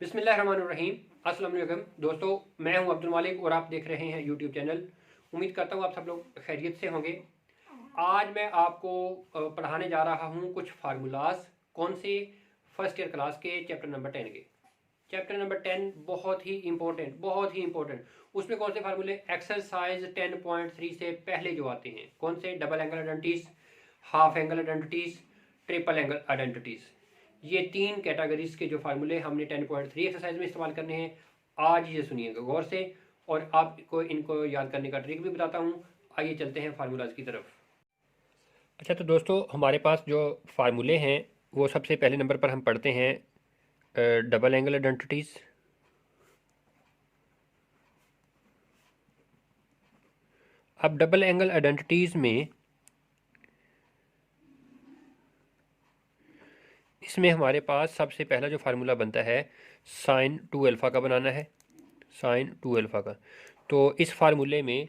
बिस्मिल्लाहिर्रहमानिर्रहीम। अस्सलाम वालेकुम दोस्तों, मैं हूं अब्दुल मालिक और आप देख रहे हैं यूट्यूब चैनल। उम्मीद करता हूं आप सब लोग खैरियत से होंगे। आज मैं आपको पढ़ाने जा रहा हूं कुछ फार्मूलाज। कौन से? फर्स्ट ईयर क्लास के चैप्टर नंबर 10 के। चैप्टर नंबर 10 बहुत ही इंपॉर्टेंट, बहुत ही इंपॉर्टेंट। उसमें कौन से फार्मूले? एक्सरसाइज 10.3 से पहले जो आते हैं, कौन से? Double angle identities, half angle identities, triple angle identities. ये तीन कैटेगरीज के जो फार्मूले हमने 10.3 एक्सरसाइज में इस्तेमाल करने हैं। आज ये सुनिएगा गौर से और आपको इनको याद करने का ट्रिक भी बताता हूँ। आइए चलते हैं फार्मूलाज की तरफ। अच्छा तो दोस्तों, हमारे पास जो फार्मूले हैं वो सबसे पहले नंबर पर हम पढ़ते हैं डबल एंगल आइडेंटिटीज। अब डबल एंगल आइडेंटिटीज में इसमें हमारे पास सबसे पहला जो फार्मूला बनता है साइन 2 अल्फ़ा का बनाना है। साइन 2 अल्फ़ा का। तो इस फार्मूले में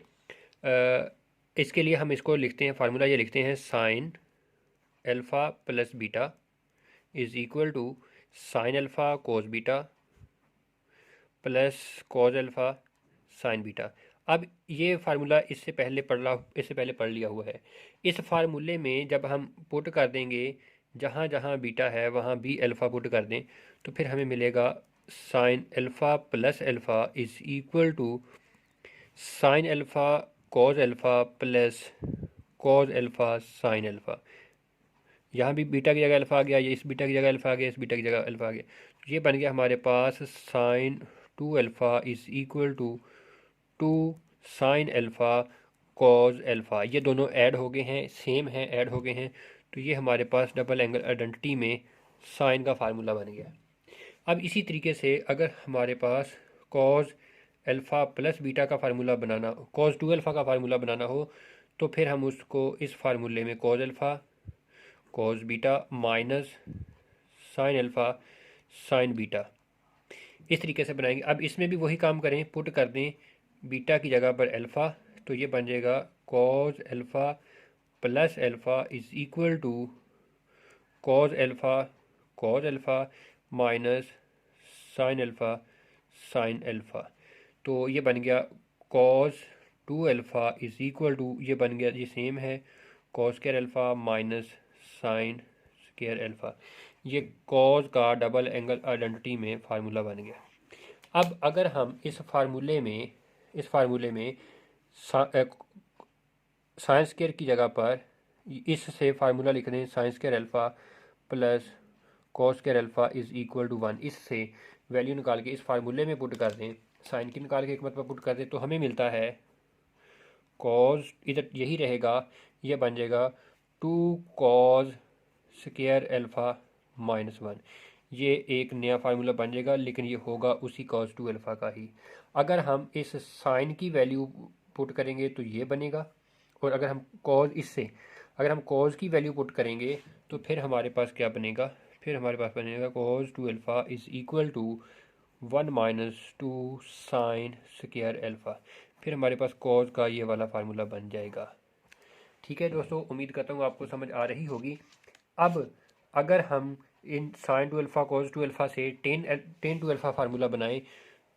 इसके लिए हम इसको लिखते हैं, फार्मूला ये लिखते हैं sine alpha plus beta is equal to sine alpha cos beta plus cos alpha sine beta. अब ये फार्मूला इससे पहले पढ़ लिया हुआ है। इस फार्मूले में जब हम पुट कर देंगे, जहाँ जहाँ बीटा है वहाँ बी अल्फ़ा पुट कर दें, तो फिर हमें मिलेगा sine alpha plus alpha is equal to sine alpha cos alpha plus cos alpha sine alpha. यहाँ भी बीटा की जगह अल्फ़ा आ गया, ये इस बीटा की जगह अल्फ़ा आ गया, इस बीटा की जगह अल्फ़ा आ गया। तो ये बन गया हमारे पास sine 2 alpha is equal to 2 sine alpha cos alpha. ये दोनों ऐड हो गए हैं, सेम हैं, ऐड हो गए हैं। तो ये हमारे पास डबल एंगल आइडेंटिटी में साइन का फार्मूला बन गया। अब इसी तरीके से अगर हमारे पास कॉज अल्फ़ा प्लस बीटा का फार्मूला बनाना, कॉज 2 अल्फ़ा का फार्मूला बनाना हो, तो फिर हम उसको इस फार्मूले में cos alpha cos beta minus sine alpha sine beta इस तरीके से बनाएंगे। अब इसमें भी वही काम करें, पुट कर दें बीटा की जगह पर अल्फ़ा, तो ये बन जाएगा cos alpha plus alpha is equal to cos alpha minus sine alpha sine alpha. तो ये बन गया cos 2 alpha is equal to, ये बन गया, ये सेम है, cos square alpha minus sine square alpha. ये कॉज का डबल एंगल आइडेंटिटी में फार्मूला बन गया। अब अगर हम इस फार्मूले में साइन स्क्वायर की जगह पर इससे फार्मूला लिख दें sine square alpha plus cos square alpha is equal to 1, इससे वैल्यू निकाल के इस फार्मूले में पुट कर दें, साइन की निकाल के एक मतलब पुट कर दें, तो हमें मिलता है कॉज, इधर यही रहेगा, ये बन जाएगा 2 कॉज स्क्वायर अल्फ़ा माइनस 1। ये एक नया फार्मूला बन जाएगा, लेकिन ये होगा उसी कॉज 2 अल्फ़ा का ही। अगर हम इस साइन की वैल्यू पुट करेंगे तो ये बनेगा, और अगर हम कॉज की वैल्यू पुट करेंगे तो फिर हमारे पास क्या बनेगा? फिर हमारे पास बनेगा cos 2 alpha is equal to 1 minus 2 sine square alpha. फिर हमारे पास कॉज का ये वाला फार्मूला बन जाएगा। ठीक है दोस्तों, उम्मीद करता हूँ आपको समझ आ रही होगी। अब अगर हम इन साइन 2 अल्फ़ा कॉज 2 अल्फ़ा से टेन 2 अल्फ़ा फार्मूला बनाएं,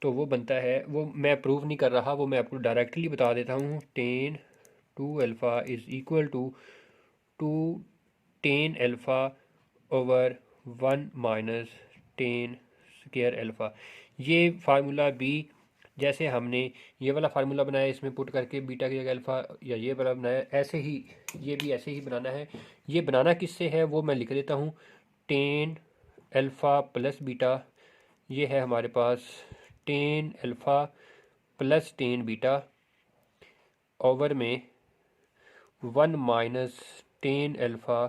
तो वो बनता है, वो मैं प्रूव नहीं कर रहा, वो मैं आपको डायरेक्टली बता देता हूँ। Tan 2 alpha is equal to 2 tan alpha over 1 minus tan square alpha. ये फार्मूला भी जैसे हमने ये वाला फार्मूला बनाया, इसमें पुट करके बीटा की जगह अल्फ़ा, या ये वाला बनाया, ऐसे ही ये भी ऐसे ही बनाना है। ये बनाना किससे है वो मैं लिख देता हूँ, टेन अल्फ़ा प्लस बीटा, ये है हमारे पास ten alpha plus ten beta over में 1 minus ten alpha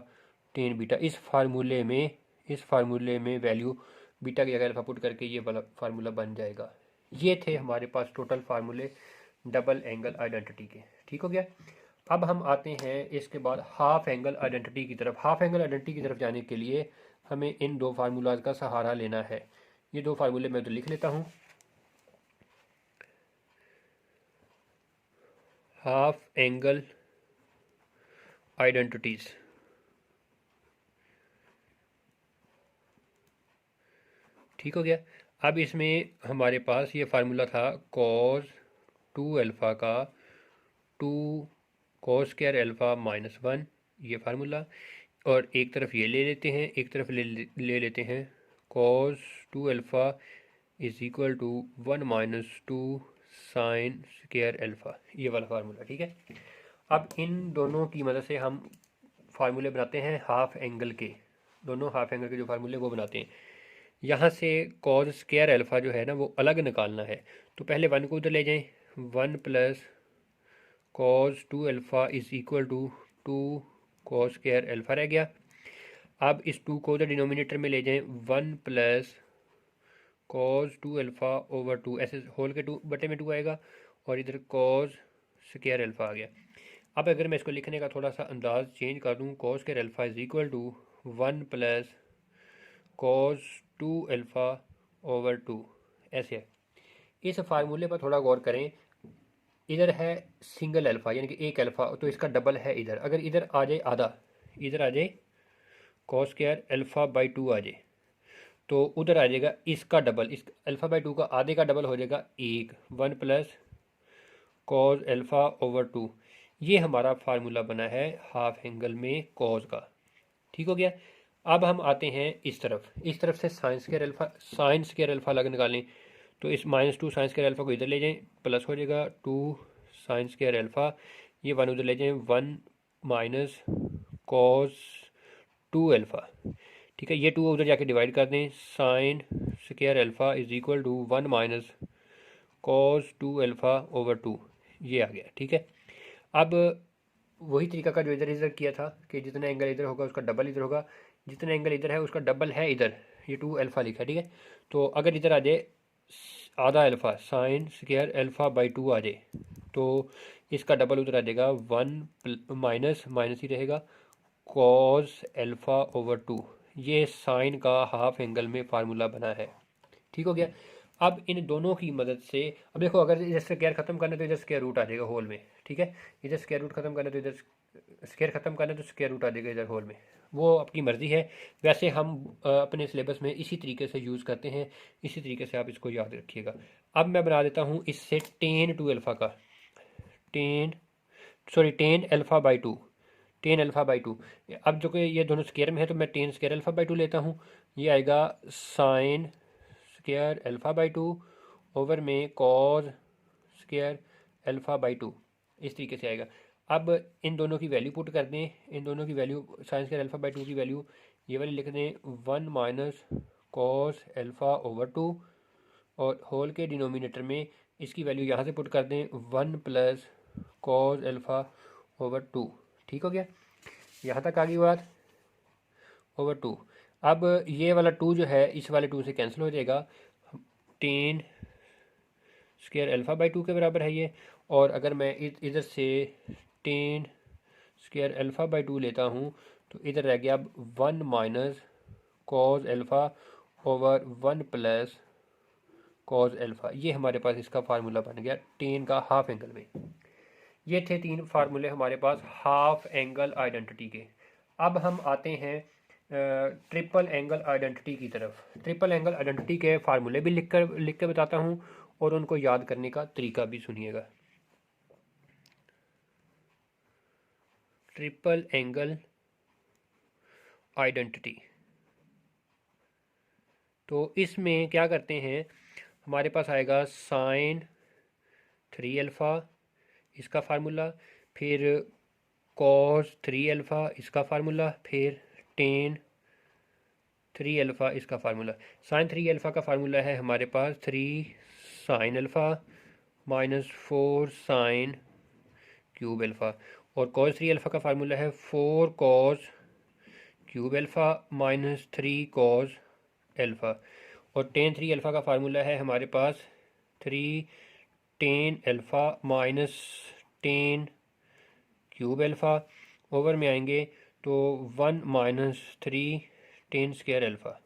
ten beta. इस फार्मूले में वैल्यू बीटा की जगह अल्फ़ा पुट करके ये वाला फार्मूला बन जाएगा। ये थे हमारे पास टोटल फार्मूले डबल एंगल आइडेंटिटी के। ठीक हो गया। अब हम आते हैं इसके बाद हाफ एंगल आइडेंटिटी की तरफ। हाफ एंगल आइडेंटिटी की तरफ जाने के लिए हमें इन दो फार्मूलाज का सहारा लेना है। ये दो फार्मूले मैं तो लिख लेता हूँ। हाफ एंगल आइडेंटिटीज, ठीक हो गया। अब इसमें हमारे पास ये फार्मूला था कॉस 2 अल्फ़ा का 2 कॉस स्क्वायर अल्फ़ा माइनस 1, ये फार्मूला। और एक तरफ ये ले लेते हैं, एक तरफ ले लेते हैं cos 2 alpha is equal to 1 minus 2 sine square alpha, ये वाला फार्मूला। ठीक है, अब इन दोनों की मदद से हम फार्मूले बनाते हैं हाफ एंगल के, दोनों हाफ एंगल के जो फार्मूले वो बनाते हैं। यहाँ से कॉस स्क्वायर अल्फ़ा जो है ना वो अलग निकालना है, तो पहले 1 को उधर ले जाएं, 1 plus cos 2 alpha is equal to 2 cos square alpha रह गया। अब इस 2 को उधर डिनोमिनेटर में ले जाएं, 1 प्लस कॉस 2 अल्फ़ा ओवर 2, ऐसे होल के 2 बटे में 2 आएगा, और इधर कॉस स्क्वायर अल्फ़ा आ गया। अब अगर मैं इसको लिखने का थोड़ा सा अंदाज चेंज कर दूँ, cos square alpha is equal to 1 plus cos 2 alpha over 2, ऐसे है। इस फार्मूले पर थोड़ा गौर करें, इधर है सिंगल अल्फ़ा यानी कि एक अल्फ़ा, तो इसका डबल है इधर। अगर इधर आ जाए आधा, इधर आ जाए कॉस स्क्वायर अल्फ़ा बाई 2 आ जाए, तो उधर आ जाएगा इसका डबल, इस अल्फ़ा बाई 2 का आधे का डबल हो जाएगा 1 प्लस कॉस अल्फ़ा ओवर 2। ये हमारा फार्मूला बना है हाफ एंगल में कॉस का। ठीक हो गया। अब हम आते हैं इस तरफ से साइन स्क्वायर अल्फ़ा अलग निकालें, तो इस -2 साइन स्क्वायर अल्फ़ा को इधर ले जाएं, प्लस हो जाएगा 2 साइन स्क्वायर अल्फ़ा, ये 1 उधर ले जाएं, 1 माइनस कॉस 2 अल्फ़ा। ठीक है, ये 2 उधर जाके डिवाइड कर दें, sine square alpha is equal to 1 minus cos 2 alpha over 2, ये आ गया। ठीक है, अब वही तरीका का जो इधर इधर किया था कि जितना एंगल इधर होगा उसका डबल इधर होगा, जितना एंगल इधर है उसका डबल है इधर, ये 2 अल्फ़ा लिखा है। ठीक है, तो अगर इधर आ जाए आधा alpha sine square alpha by 2 आ जाए, तो इसका डबल उधर आ जाएगा, 1 माइनस माइनस ही रहेगा कॉस अल्फ़ा ओवर 2, ये साइन का हाफ एंगल में फार्मूला बना है। ठीक हो गया। अब इन दोनों की मदद से, अब देखो अगर इधर स्क्वायर खत्म करना है तो इधर स्क्वायर रूट आ जाएगा होल में। ठीक है, इधर स्क्वायर रूट खत्म करना है तो इधर स्क्वायर खत्म करना है तो स्क्वायर रूट आ जाएगा इधर होल में, वो आपकी मर्ज़ी है। वैसे हम अपने सिलेबस में इसी तरीके से यूज़ करते हैं, इसी तरीके से आप इसको याद रखिएगा। अब मैं बना देता हूँ इससे टेन 2 अल्फ़ा का, tan alpha by 2, tan alpha by 2। अब जो कि ये दोनों स्क्वायर में है तो मैं टेन स्क्वायर अल्फ़ा बाई 2 लेता हूँ, ये आएगा sign square alpha by 2 over में कॉस स्क्वायर अल्फ़ा बाई 2, इस तरीके से आएगा। अब इन दोनों की वैल्यू पुट कर दें, इन दोनों की value sign square alpha by 2 की वैल्यू ये वाली लिख दें, 1 माइनस कॉस अल्फ़ा ओवर 2, और होल के डिनोमिनेटर में इसकी वैल्यू यहाँ से पुट कर दें, 1 प्लस कॉस अल्फ़ा ओवर 2। ठीक हो गया, यहाँ तक आ गई बात, ओवर 2। अब ये वाला 2 जो है इस वाले 2 से कैंसिल हो जाएगा, टेन स्क्वायर अल्फ़ा बाई 2 के बराबर है ये। और अगर मैं इधर से टेन स्क्वायर अल्फ़ा बाई 2 लेता हूँ तो इधर रह गया अब 1 minus cos alpha over 1 plus cos alpha, ये हमारे पास इसका फार्मूला बन गया टेन का हाफ एंगल में। ये थे 3 फार्मूले हमारे पास हाफ एंगल आइडेंटिटी के। अब हम आते हैं ट्रिपल एंगल आइडेंटिटी की तरफ। ट्रिपल एंगल आइडेंटिटी के फार्मूले भी लिख के बताता हूँ, और उनको याद करने का तरीका भी सुनिएगा। ट्रिपल एंगल आइडेंटिटी, तो इसमें क्या करते हैं, हमारे पास आएगा साइन 3 अल्फ़ा इसका फार्मूला, फिर कॉस 3 अल्फ़ा इसका फार्मूला, फिर टेन 3 अल्फ़ा इसका फार्मूला। साइन 3 अल्फ़ा का फार्मूला है हमारे पास 3 sine alpha minus 4 sine cube alpha, और कॉस 3 अल्फ़ा का फार्मूला है 4 cos cube alpha minus 3 cos alpha, और टेन 3 अल्फ़ा का फार्मूला है हमारे पास 3 tan alpha minus ten cube alpha, over में आएंगे तो 1 माइनस 3 टेन स्क्वायर अल्फ़ा।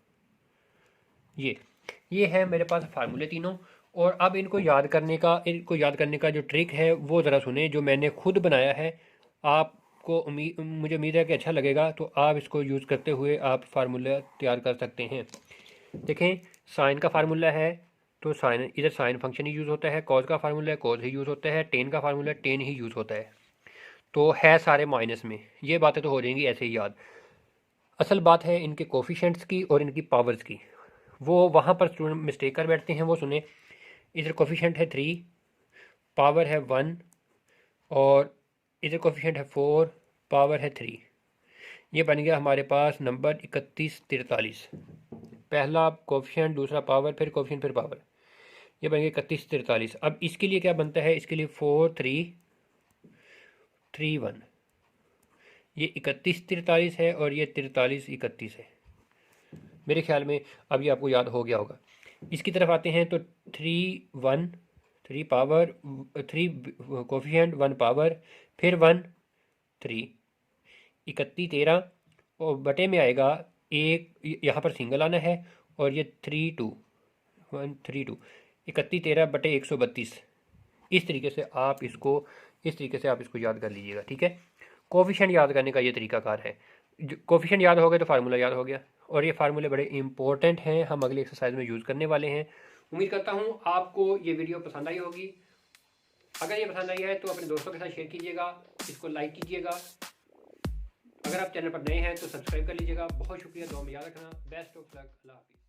ये है मेरे पास फार्मूले तीनों। और अब इनको याद करने का जो ट्रिक है वो ज़रा सुने, जो मैंने खुद बनाया है। आपको मुझे उम्मीद है कि अच्छा लगेगा, तो आप इसको यूज़ करते हुए आप फार्मूला तैयार कर सकते हैं। देखें, साइन का फार्मूला है तो साइन, इधर साइन फंक्शन ही यूज़ होता है, कॉज का फार्मूला है कॉज ही यूज़ होता है, टेन का फार्मूला है टेन ही यूज़ होता है। तो है सारे माइनस में, ये बातें तो हो जाएंगी ऐसे ही याद। असल बात है इनके कोफिशेंट्स की और इनकी पावर्स की, वो वहाँ पर स्टूडेंट मिस्टेक कर बैठते हैं। वो सुने, इधर कोफिशेंट है 3, पावर है 1, और इधर कोफिशेंट है 4, पावर है 3। ये बन गया हमारे पास नंबर 3143। पहला कोफिशेंट, दूसरा पावर, फिर कोफिशेंट, फिर पावर, ये बन गया 3143। अब इसके लिए क्या बनता है, इसके लिए 4 3 3 1, ये 3143 है और ये 43 31 है मेरे ख्याल में। अब ये आपको याद हो गया होगा। इसकी तरफ आते हैं तो 3 1, 3 पावर, 3 कोफिशेंट, 1 पावर, फिर 1 3, 31 13, और बटे में आएगा एक, यहाँ पर सिंगल आना है, और ये 3 2 1 3 2, 31 13 बटे 132। इस तरीके से आप इसको याद कर लीजिएगा, ठीक है। कोफिशिएंट याद करने का ये तरीकाकार है। कोफिशिएंट याद हो गया तो फार्मूला याद हो गया, और ये फार्मूले बड़े इंपॉर्टेंट हैं, हम अगली एक्सरसाइज में यूज़ करने वाले हैं। उम्मीद करता हूँ आपको ये वीडियो पसंद आई होगी। अगर ये पसंद आई है तो अपने दोस्तों के साथ शेयर कीजिएगा, इसको लाइक कीजिएगा। अगर आप चैनल पर नए हैं तो सब्सक्राइब कर लीजिएगा। बहुत शुक्रिया, दुआ में याद रखना। बेस्ट ऑफ लक, अल्लाह हाफिज़।